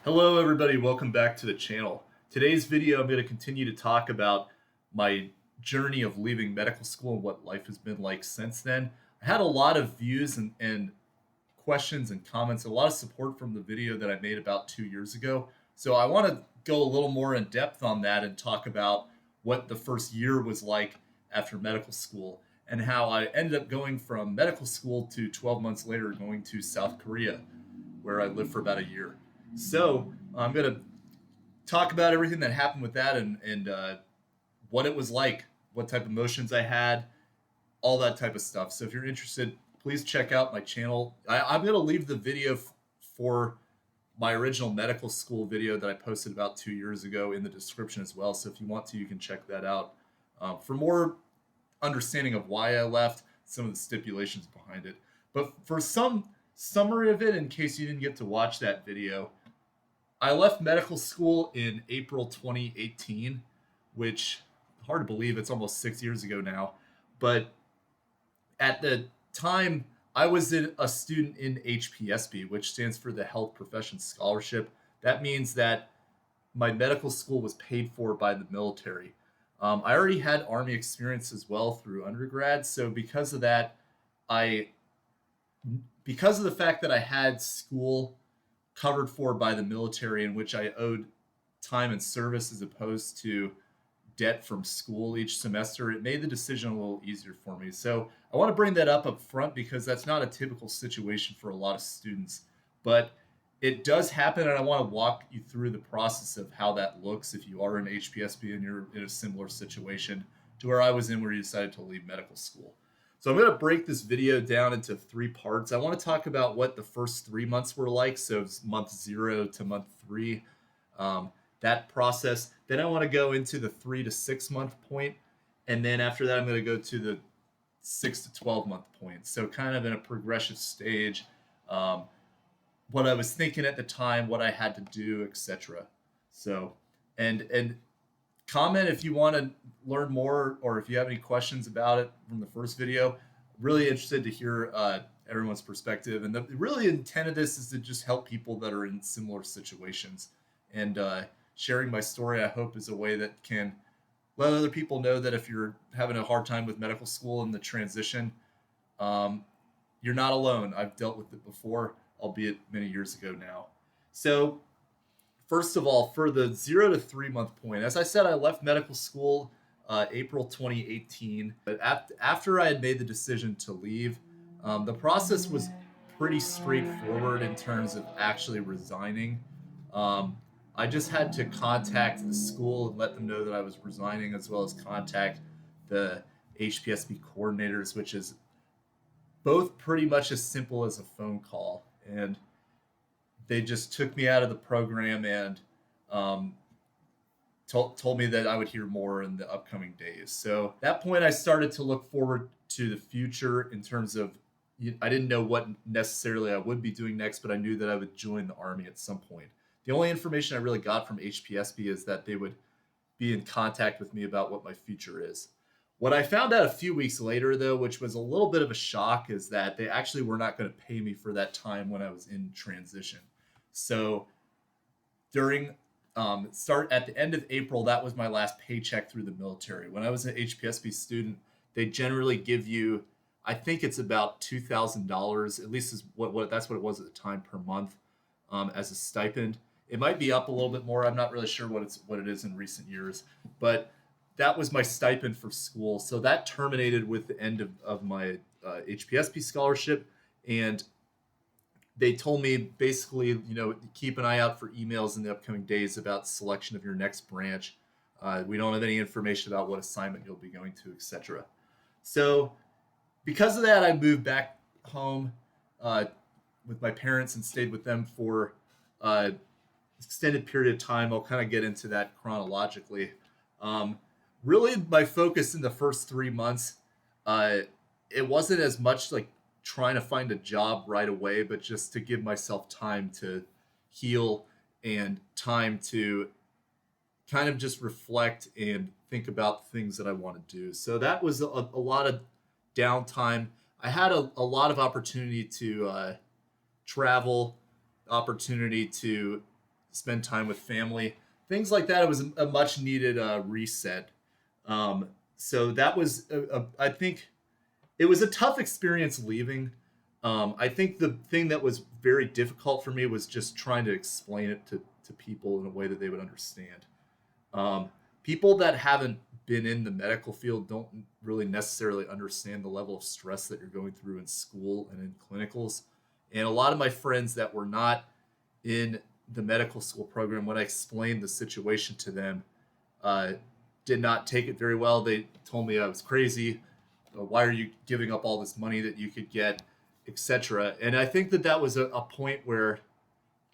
Hello everybody, welcome back to the channel. Today's video I'm going to continue to talk about my journey of leaving medical school and what life has been like since then. I had a lot of views and questions and comments, a lot of support from the video that I made about 2 years ago. So I want to go a little more in depth on that and talk about what the first year was like after medical school and how I ended up going from medical school to 12 months later going to South Korea, where I lived for about a year. So I'm going to talk about everything that happened with that and what it was like, what type of emotions I had, all that type of stuff. So if you're interested, please check out my channel. I'm going to leave the video for my original medical school video that I posted about 2 years ago in the description as well. So if you want to, you can check that out for more understanding of why I left, some of the stipulations behind it. But for some summary of it, in case you didn't get to watch that video, I left medical school in April 2018, which hard to believe it's almost 6 years ago now. But at the time, I was a student in HPSB, which stands for the Health Professions Scholarship. That means that my medical school was paid for by the military. I already had Army experience as well through undergrad, so because of that, because of the fact that I had school covered for by the military, in which I owed time and service as opposed to debt from school each semester, it made the decision a little easier for me. So I want to bring that up front because that's not a typical situation for a lot of students, but it does happen, and I want to walk you through the process of how that looks if you are in HPSB and you're in a similar situation to where I was in, where you decided to leave medical school. So I'm going to break this video down into 3 parts. I want to talk about what the first 3 months were like, so it's month 0 to month 3, that process. Then I want to go into the 3 to 6 month point, and then after that I'm going to go to the 6 to 12 month point. So kind of in a progressive stage, what I was thinking at the time, what I had to do, etc. So, and comment if you want to learn more or if you have any questions about it from the first video. Really interested to hear everyone's perspective. And the really intent of this is to just help people that are in similar situations. And sharing my story, I hope, is a way that can let other people know that if you're having a hard time with medical school and the transition, you're not alone. I've dealt with it before, albeit many years ago now. So first of all, for the 0 to 3 month point, as I said, I left medical school April 2018. But after I had made the decision to leave, the process was pretty straightforward in terms of actually resigning. I just had to contact the school and let them know that I was resigning, as well as contact the HPSB coordinators, which is both pretty much as simple as a phone call. And they just took me out of the program and told me that I would hear more in the upcoming days. So at that point, I started to look forward to the future in terms of, I didn't know what necessarily I would be doing next, but I knew that I would join the Army at some point. The only information I really got from HPSB is that they would be in contact with me about what my future is. What I found out a few weeks later, though, which was a little bit of a shock, is that they actually were not going to pay me for that time when I was in transition. So during start at the end of April, that was my last paycheck through the military. When I was an HPSB student, they generally give you, I think it's about $2,000, at least is what that's what it was at the time, per month, as a stipend. It might be up a little bit more. I'm not really sure what it is in recent years, but that was my stipend for school. So that terminated with the end of my HPSB scholarship, and they told me basically, keep an eye out for emails in the upcoming days about selection of your next branch. We don't have any information about what assignment you'll be going to, etc. So because of that, I moved back home with my parents and stayed with them for extended period of time. I'll kind of get into that chronologically. Really, my focus in the first 3 months, it wasn't as much like trying to find a job right away, but just to give myself time to heal and time to kind of just reflect and think about things that I want to do. So that was a lot of downtime. I had a lot of opportunity to travel, opportunity to spend time with family, things like that. It was a much needed reset. So that was, I think, it was a tough experience leaving. I think the thing that was very difficult for me was just trying to explain it to people in a way that they would understand. Um, People that haven't been in the medical field don't really necessarily understand the level of stress that you're going through in school and in clinicals. And a lot of my friends that were not in the medical school program, when I explained the situation to them, uh, did not take it very well. They told me I was crazy. Why are you giving up all this money that you could get, etc. And I think that that was a point where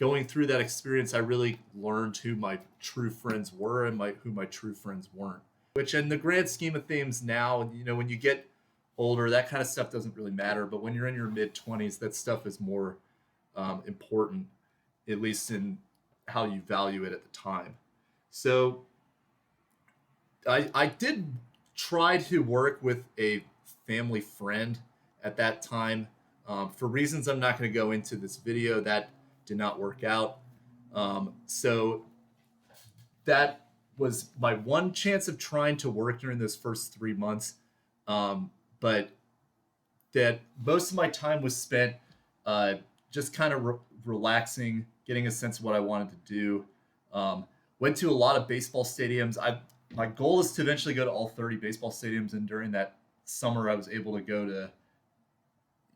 going through that experience, I really learned who my true friends were and who my true friends weren't. Which, in the grand scheme of things, now, when you get older, that kind of stuff doesn't really matter. But when you're in your mid 20s, that stuff is more important, at least in how you value it at the time. So I did try to work with a family friend at that time. For reasons I'm not going to go into this video, that did not work out. So that was my one chance of trying to work during those first 3 months. But that most of my time was spent just kind of relaxing, getting a sense of what I wanted to do. Went to a lot of baseball stadiums. My goal is to eventually go to all 30 baseball stadiums, and during that summer, I was able to go to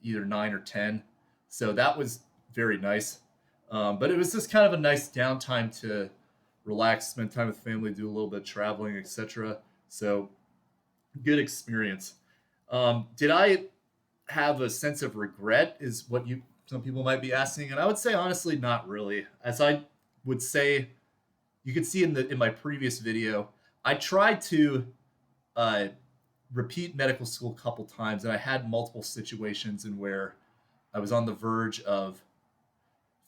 either 9 or 10. So that was very nice. But it was just kind of a nice downtime to relax, spend time with family, do a little bit of traveling, etc. So good experience. Did I have a sense of regret? Is what some people might be asking, and I would say honestly, not really. As I would say, you could see in my previous video, I tried to repeat medical school a couple times, and I had multiple situations in where I was on the verge of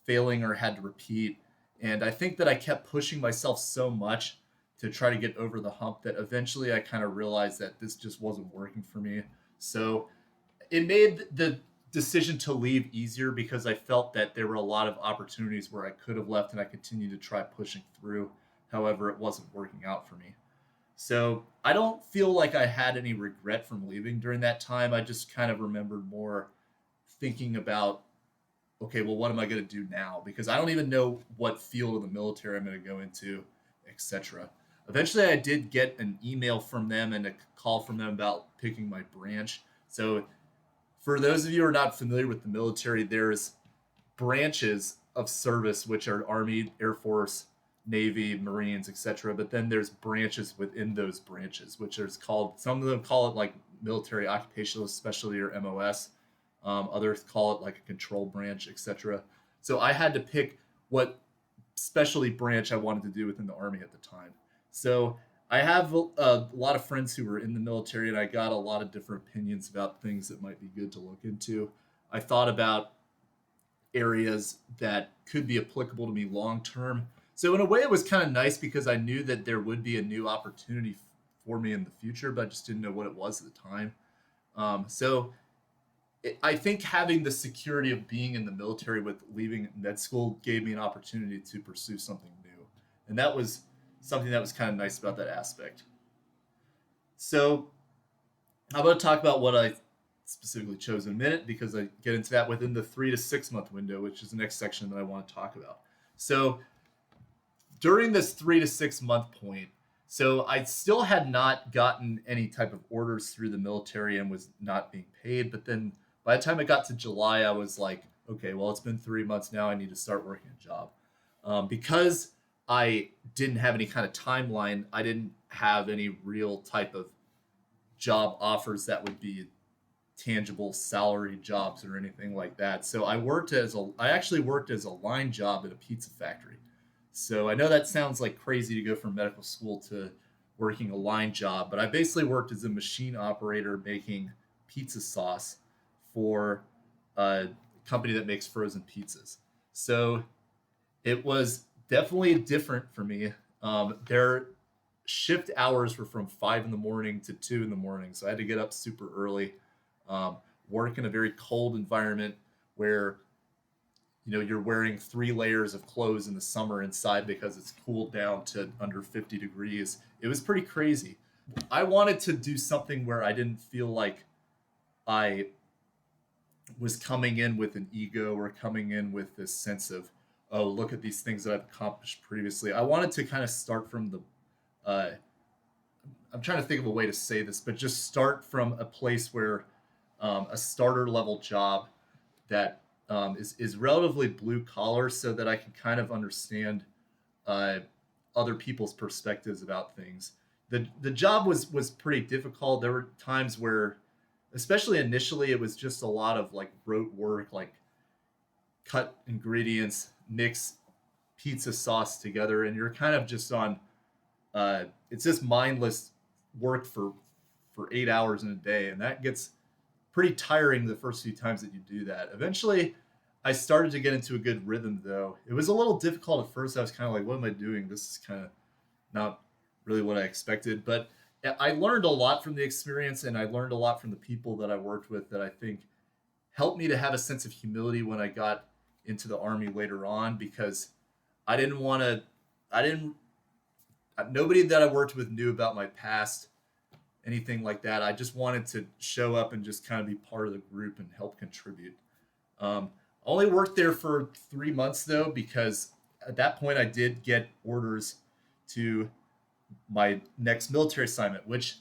failing or had to repeat. And I think that I kept pushing myself so much to try to get over the hump that eventually I kind of realized that this just wasn't working for me. So it made the decision to leave easier because I felt that there were a lot of opportunities where I could have left and I continued to try pushing through. However, it wasn't working out for me. So I don't feel like I had any regret from leaving during that time. I just kind of remembered more thinking about, okay, well, what am I going to do now? Because I don't even know what field of the military I'm going to go into, etc. Eventually, I did get an email from them and a call from them about picking my branch. So for those of you who are not familiar with the military, there's branches of service, which are Army, Air Force, Navy, Marines, etc. But then there's branches within those branches, which is called, some of them call it like military occupational specialty or MOS. Others call it like a control branch, etc. So I had to pick what specialty branch I wanted to do within the Army at the time. So I have a lot of friends who were in the military, and I got a lot of different opinions about things that might be good to look into. I thought about areas that could be applicable to me long term. So in a way, it was kind of nice because I knew that there would be a new opportunity for me in the future, but I just didn't know what it was at the time. I think having the security of being in the military with leaving med school gave me an opportunity to pursue something new. And that was something that was kind of nice about that aspect. So I'm going to talk about what I specifically chose in a minute because I get into that within the 3 to 6 month window, which is the next section that I want to talk about. So during this 3 to 6 month point, so I still had not gotten any type of orders through the military and was not being paid. But then by the time I got to July, I was like, okay, well, it's been 3 months now. I need to start working a job. Because I didn't have any kind of timeline, I didn't have any real type of job offers that would be tangible salary jobs or anything like that. So I actually worked as a line job at a pizza factory. So I know that sounds like crazy to go from medical school to working a line job, but I basically worked as a machine operator making pizza sauce for a company that makes frozen pizzas. So it was definitely different for me. Their shift hours were from 5 in the morning to 2 in the morning. So I had to get up super early, work in a very cold environment where you're wearing 3 layers of clothes in the summer inside because it's cooled down to under 50 degrees. It was pretty crazy. I wanted to do something where I didn't feel like I was coming in with an ego or coming in with this sense of, oh, look at these things that I've accomplished previously. I wanted to kind of start from the, uh, I'm trying to think of a way to say this, but just start from a place where a starter level job that is relatively blue collar, so that I can kind of understand uh, other people's perspectives about things. The job was pretty difficult. There were times where, especially initially, it was just a lot of like rote work, like cut ingredients, mix pizza sauce together, and you're kind of just on. It's just mindless work for 8 hours in a day, and that gets pretty tiring the first few times that you do that. Eventually, I started to get into a good rhythm, though. It was a little difficult at first. I was kind of like, what am I doing? This is kind of not really what I expected. But I learned a lot from the experience, and I learned a lot from the people that I worked with that I think helped me to have a sense of humility when I got into the Army later on, because I didn't want to, I didn't, nobody that I worked with knew about my past, anything like that. I just wanted to show up and just kind of be part of the group and help contribute. I only worked there for 3 months though, because at that point I did get orders to my next military assignment, which,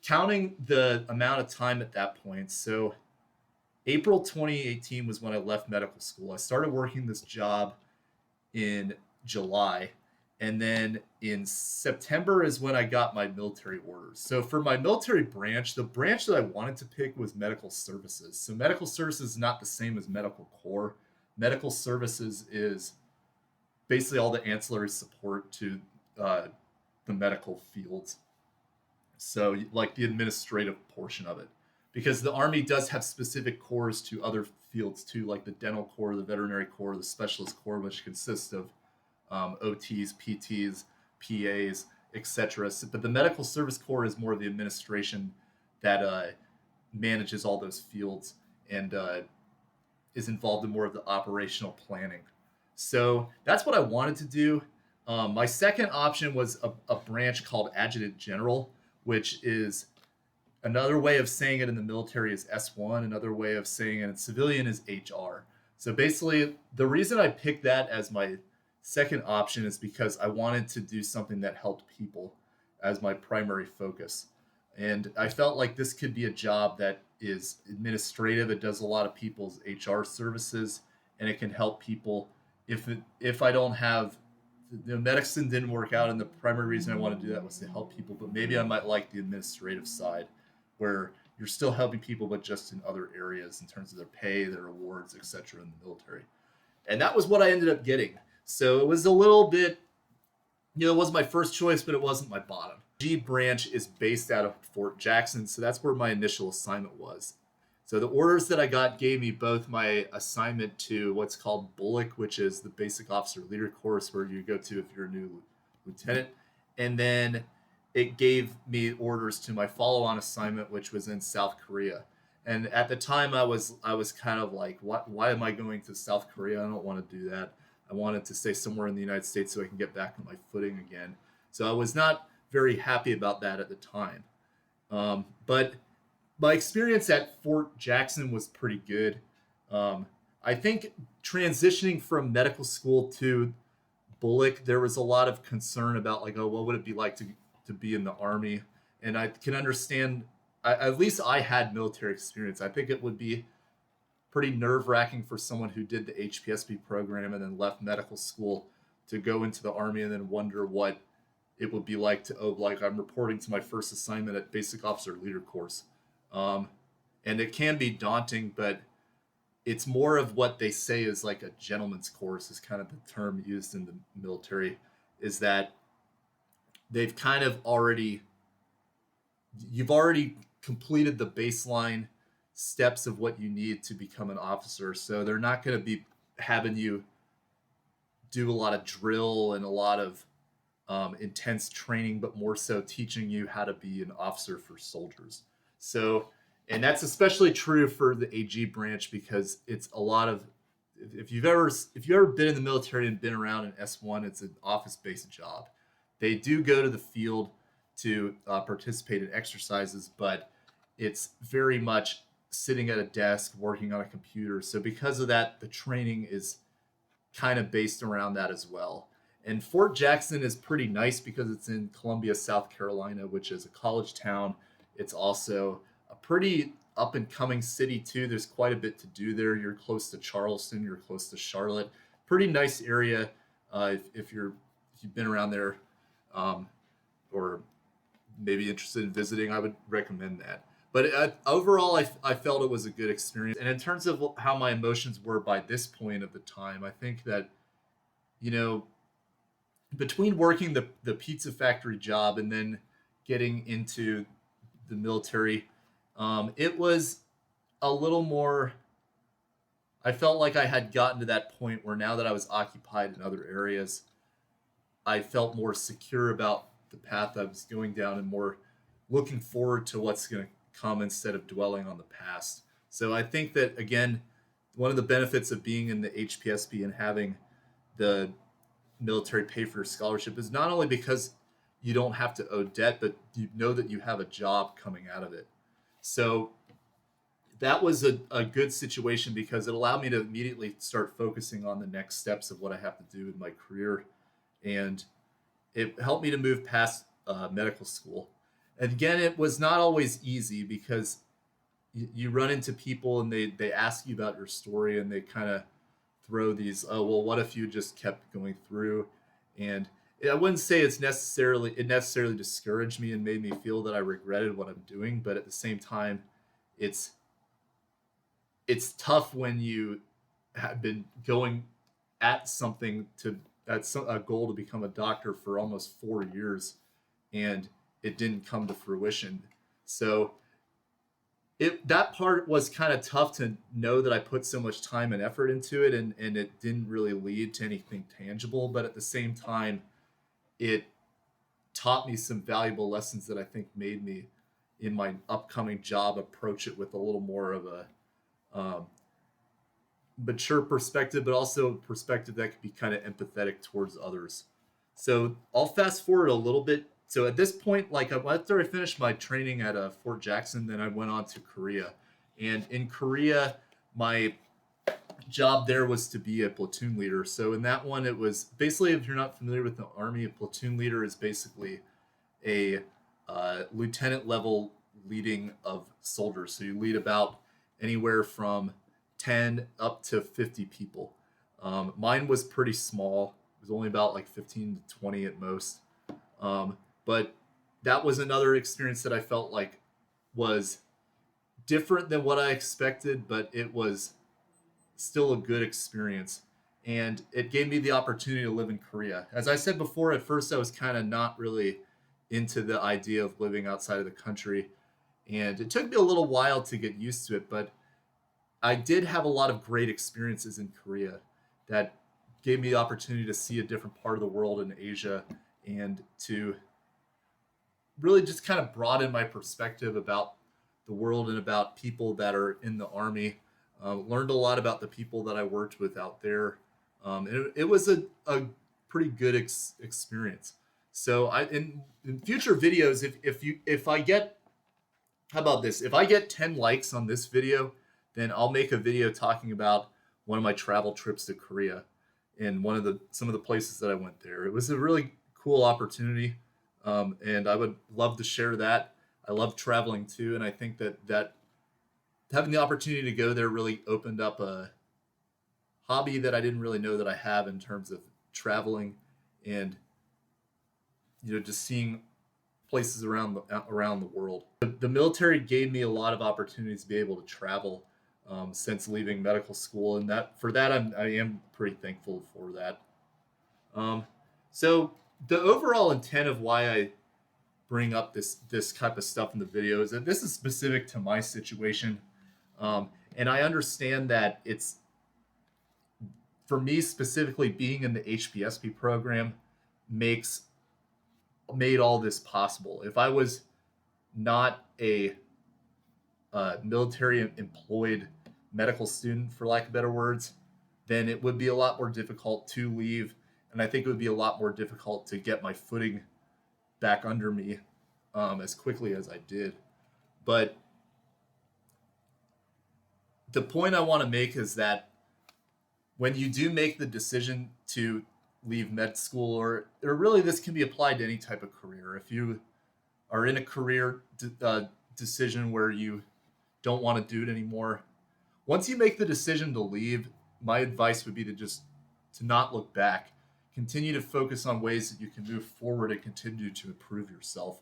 counting the amount of time at that point, so April 2018 was when I left medical school. I started working this job in July. And then in September is when I got my military orders. So for my military branch, the branch that I wanted to pick was medical services. So medical services is not the same as medical corps. Medical services is basically all the ancillary support to the medical fields. So like the administrative portion of it. Because the Army does have specific corps to other fields too, like the dental corps, the veterinary corps, the specialist corps, which consists of OTs, PTs, PAs, etc. But the medical service corps is more of the administration that manages all those fields and is involved in more of the operational planning. So that's what I wanted to do. My second option was a branch called Adjutant General, which is, another way of saying it in the military is S1. Another way of saying it in civilian is HR. So basically, the reason I picked that as my second option is because I wanted to do something that helped people as my primary focus. And I felt like this could be a job that is administrative. It does a lot of people's HR services, and it can help people. If I don't have, medicine didn't work out, and the primary reason I wanted to do that was to help people, but maybe I might like the administrative side, where you're still helping people, but just in other areas in terms of their pay, their awards, etc. in the military. And that was what I ended up getting. So it was a little bit, it wasn't my first choice, but it wasn't my bottom. G branch is based out of Fort Jackson, so that's where my initial assignment was. So the orders that I got gave me both my assignment to what's called Bullock, which is the basic officer leader course where you go to if you're a new lieutenant, and then it gave me orders to my follow-on assignment, which was in South Korea. And at the time, I was kind of like, why am I going to South Korea? I don't want to do that. I wanted to stay somewhere in the United States so I can get back on my footing again. So I was not very happy about that at the time. But my experience at Fort Jackson was pretty good. I think transitioning from medical school to Bullock, there was a lot of concern about like, oh, what would it be like to be in the Army? And I can understand. At least I had military experience. I think it would be pretty nerve-wracking for someone who did the HPSP program and then left medical school to go into the Army and then wonder what it would be like to, oh, like I'm reporting to my first assignment at Basic Officer Leader course. And it can be daunting, but it's more of what they say is like a gentleman's course, is kind of the term used in the military, is that they've kind of you've already completed the baseline steps of what you need to become an officer. So they're not going to be having you do a lot of drill and a lot of intense training, but more so teaching you how to be an officer for soldiers. So, and that's especially true for the AG branch because it's if you've ever been in the military and been around an S1, it's an office-based job. They do go to the field to participate in exercises, but it's very much sitting at a desk working on a computer. So because of that, the training is kind of based around that as well. And Fort Jackson is pretty nice because it's in Columbia, South Carolina, which is a college town. It's also a pretty up and coming city too. There's quite a bit to do there. You're close to Charleston. You're close to Charlotte. Pretty nice area if you've been around there, um, or maybe interested in visiting. I would recommend that. But overall, I felt it was a good experience. And in terms of how my emotions were by this point of the time, I think that, you know, between working the pizza factory job and then getting into the military, it was a little more. I felt like I had gotten to that point where now that I was occupied in other areas, I felt more secure about the path I was going down and more looking forward to what's going to come instead of dwelling on the past. So I think that, again, one of the benefits of being in the HPSB and having the military pay for your scholarship is not only because you don't have to owe debt, but you know that you have a job coming out of it. So that was a good situation because it allowed me to immediately start focusing on the next steps of what I have to do in my career. And it helped me to move past medical school. And again, it was not always easy because you run into people and they ask you about your story and they kind of throw these, oh, well, what if you just kept going through? And I wouldn't say it necessarily discouraged me and made me feel that I regretted what I'm doing, but at the same time, it's tough when you have been going at something to that's a goal to become a doctor for almost 4 years, and it didn't come to fruition. So that part was kind of tough to know that I put so much time and effort into it, and it didn't really lead to anything tangible. But at the same time, it taught me some valuable lessons that I think made me, in my upcoming job, approach it with a little more of a um, mature perspective, but also a perspective that could be kind of empathetic towards others. So I'll fast forward a little bit. So at this point, like after I finished my training at Fort Jackson, then I went on to Korea. And in Korea, my job there was to be a platoon leader. So in that one, it was basically, if you're not familiar with the Army, a platoon leader is basically a lieutenant level leading of soldiers. So you lead about anywhere from 10 up to 50 people. Mine was pretty small. It was only about like 15 to 20 at most. But that was another experience that I felt like was different than what I expected, but it was still a good experience. And it gave me the opportunity to live in Korea. As I said before, at first I was kind of not really into the idea of living outside of the country. And it took me a little while to get used to it, but I did have a lot of great experiences in Korea that gave me the opportunity to see a different part of the world in Asia and to really just kind of broaden my perspective about the world and about people that are in the Army. Learned a lot about the people that I worked with out there. It was a pretty good experience. So in future videos, if I get, how about this? If I get 10 likes on this video, then I'll make a video talking about one of my travel trips to Korea and some of the places that I went there. It was a really cool opportunity, and I would love to share that. I love traveling too, and I think that having the opportunity to go there really opened up a hobby that I didn't really know that I have in terms of traveling and just seeing places around the world. The military gave me a lot of opportunities to be able to travel since leaving medical school, and I am pretty thankful for that. So the overall intent of why I bring up this type of stuff in the video is that this is specific to my situation, and I understand that it's, for me specifically, being in the HPSP program made all this possible. If I was not a military employed medical student, for lack of better words, then it would be a lot more difficult to leave. And I think it would be a lot more difficult to get my footing back under me as quickly as I did. But the point I want to make is that when you do make the decision to leave med school, or really this can be applied to any type of career. If you are in a career decision where you don't want to do it anymore, once you make the decision to leave, my advice would be to not look back. Continue to focus on ways that you can move forward and continue to improve yourself.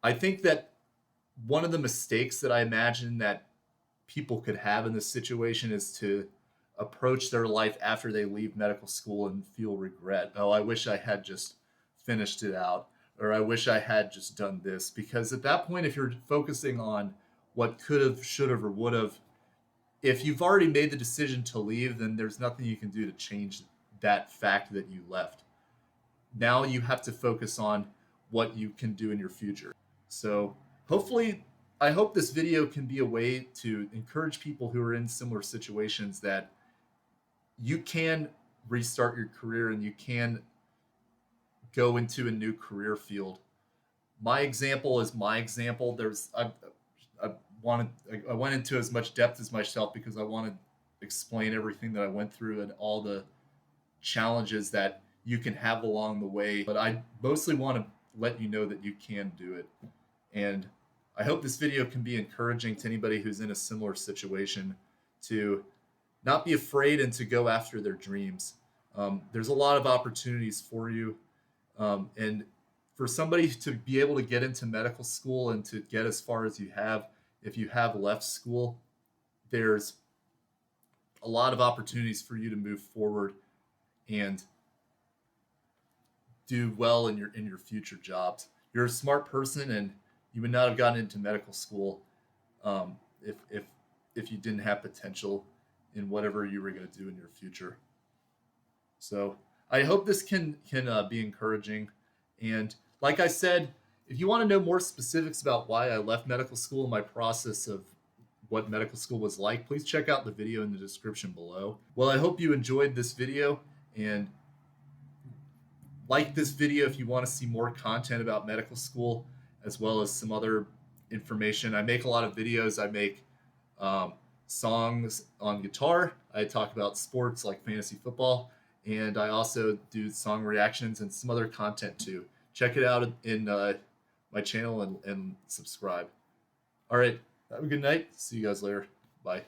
I think that one of the mistakes that I imagine that people could have in this situation is to approach their life after they leave medical school and feel regret. Oh, I wish I had just finished it out, or I wish I had just done this. Because at that point, if you're focusing on what could have, should have, or would have, if you've already made the decision to leave, then there's nothing you can do to change that fact that you left. Now you have to focus on what you can do in your future. So hopefully, I hope this video can be a way to encourage people who are in similar situations that you can restart your career and you can go into a new career field. My example is my example. I went into as much depth as myself because I want to explain everything that I went through and all the challenges that you can have along the way. But I mostly want to let you know that you can do it. And I hope this video can be encouraging to anybody who's in a similar situation to not be afraid and to go after their dreams. There's a lot of opportunities for you. And for somebody to be able to get into medical school and to get as far as you have, if you have left school, there's a lot of opportunities for you to move forward and do well in your future jobs. You're a smart person, and you would not have gotten into medical school if you didn't have potential in whatever you were going to do in your future. So I hope this can be encouraging. And like I said, if you want to know more specifics about why I left medical school and my process of what medical school was like, please check out the video in the description below. Well, I hope you enjoyed this video, and like this video if you want to see more content about medical school as well as some other information. I make a lot of videos. I make songs on guitar. I talk about sports like fantasy football, and I also do song reactions and some other content too. Check it out in my channel and subscribe. All right, have a good night. See you guys later. Bye.